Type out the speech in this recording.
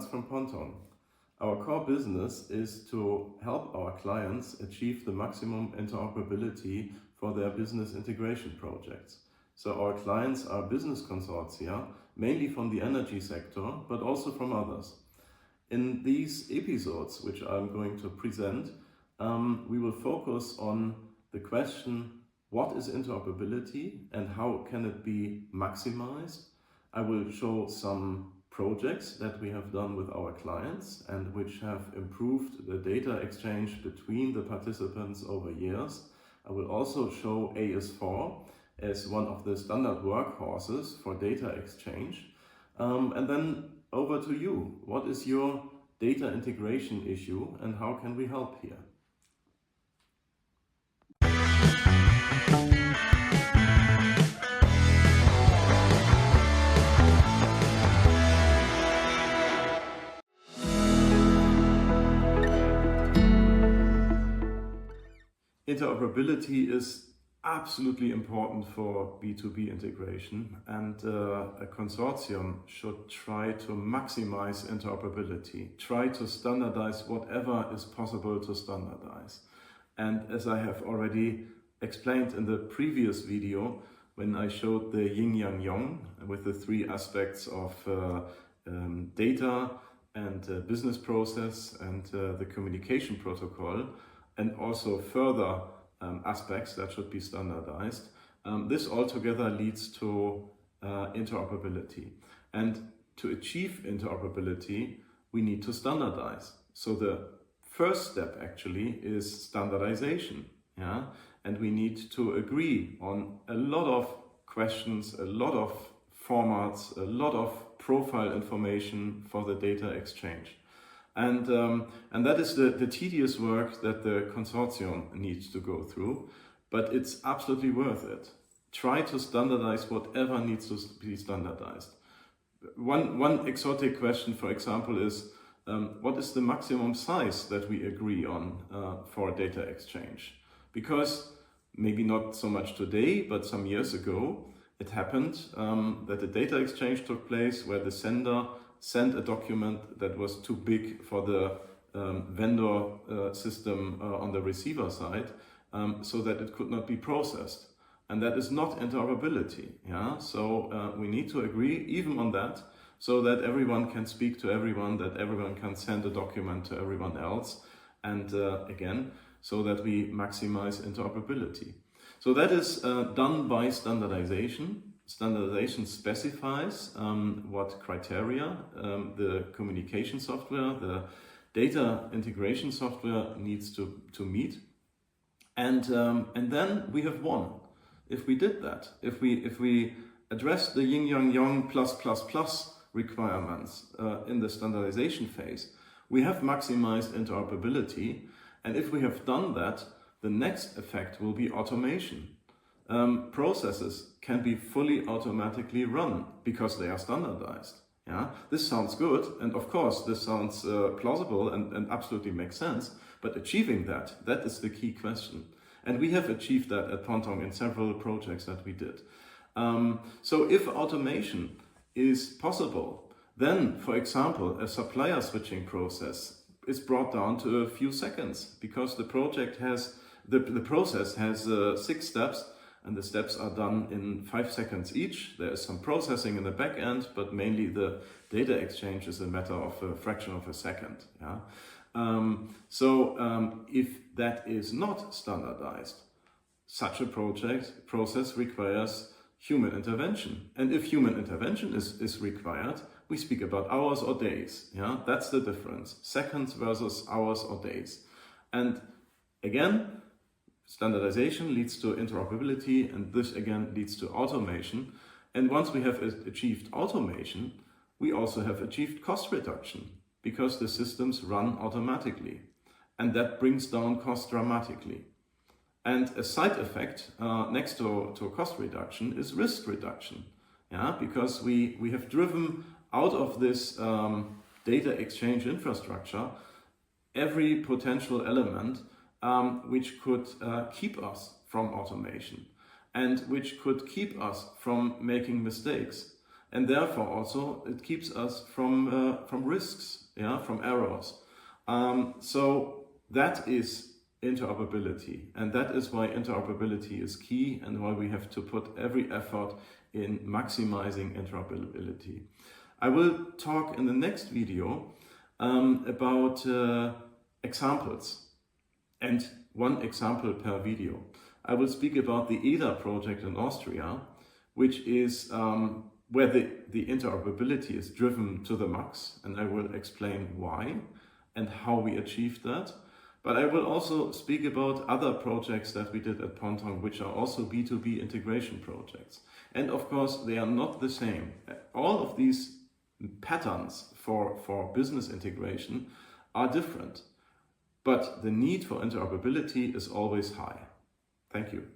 Merz from PONTON. Our core business is to help our clients achieve the maximum interoperability for their business integration projects. So our clients are business consortia, mainly from the energy sector, but also from others. In these episodes, which I'm going to present, we will focus on the question, what is interoperability and how can it be maximized? I will show some projects that we have done with our clients and which have improved the data exchange between the participants over years. I will also show AS4 as one of the standard workhorses for data exchange. And then over to you. What is your data integration issue and how can we help here? Interoperability is absolutely important for B2B integration, and a consortium should try to maximize interoperability, try to standardize whatever is possible to standardize. And as I have already explained in the previous video, when I showed the yin yang yang with the three aspects of data and business process and the communication protocol, and also further aspects that should be standardized. This altogether leads to interoperability. And to achieve interoperability, we need to standardize. So the first step actually is standardization. Yeah? And we need to agree on a lot of questions, a lot of formats, a lot of profile information for the data exchange. And that is the tedious work that the consortium needs to go through, but it's absolutely worth it. Try to standardize whatever needs to be standardized. One exotic question, for example, is what is the maximum size that we agree on for data exchange? Because maybe not so much today, but some years ago, it happened that a data exchange took place where the sender sent a document that was too big for the vendor system on the receiver side, so that it could not be processed. And that is not interoperability. Yeah? So we need to agree even on that, so that everyone can speak to everyone, that everyone can send a document to everyone else, and again, so that we maximize interoperability. So that is done by standardization. Standardization specifies what criteria the communication software, the data integration software needs to meet. And then we have won. If we did that, if we address the yin yang yang plus plus plus requirements in the standardization phase, we have maximized interoperability. And if we have done that, the next effect will be automation. Processes can be fully automatically run because they are standardized. Yeah? This sounds good, and of course this sounds plausible and absolutely makes sense, but achieving that is the key question. And we have achieved that at PONTON in several projects that we did. So if automation is possible, then, for example, a supplier switching process is brought down to a few seconds because the process has 6 steps, and the steps are done in 5 seconds each. There is some processing in the back end, but mainly the data exchange is a matter of a fraction of a second. Yeah? If that is not standardized, such a process requires human intervention. And if human intervention is required, we speak about hours or days. Yeah? That's the difference. Seconds versus hours or days. And again, standardization leads to interoperability, and this again leads to automation. And once we have achieved automation, we also have achieved cost reduction because the systems run automatically. And that brings down cost dramatically. And a side effect next to cost reduction is risk reduction. Yeah? Because we have driven out of this data exchange infrastructure every potential element which could keep us from automation and which could keep us from making mistakes. and therefore also it keeps us from risks, yeah, from errors. So that is interoperability, and that is why interoperability is key and why we have to put every effort in maximizing interoperability. I will talk in the next video about examples, and one example per video. I will speak about the EDA project in Austria, which is where the interoperability is driven to the max, and I will explain why and how we achieved that. But I will also speak about other projects that we did at PONTON, which are also B2B integration projects. And of course, they are not the same. All of these patterns for business integration are different, but the need for interoperability is always high. Thank you.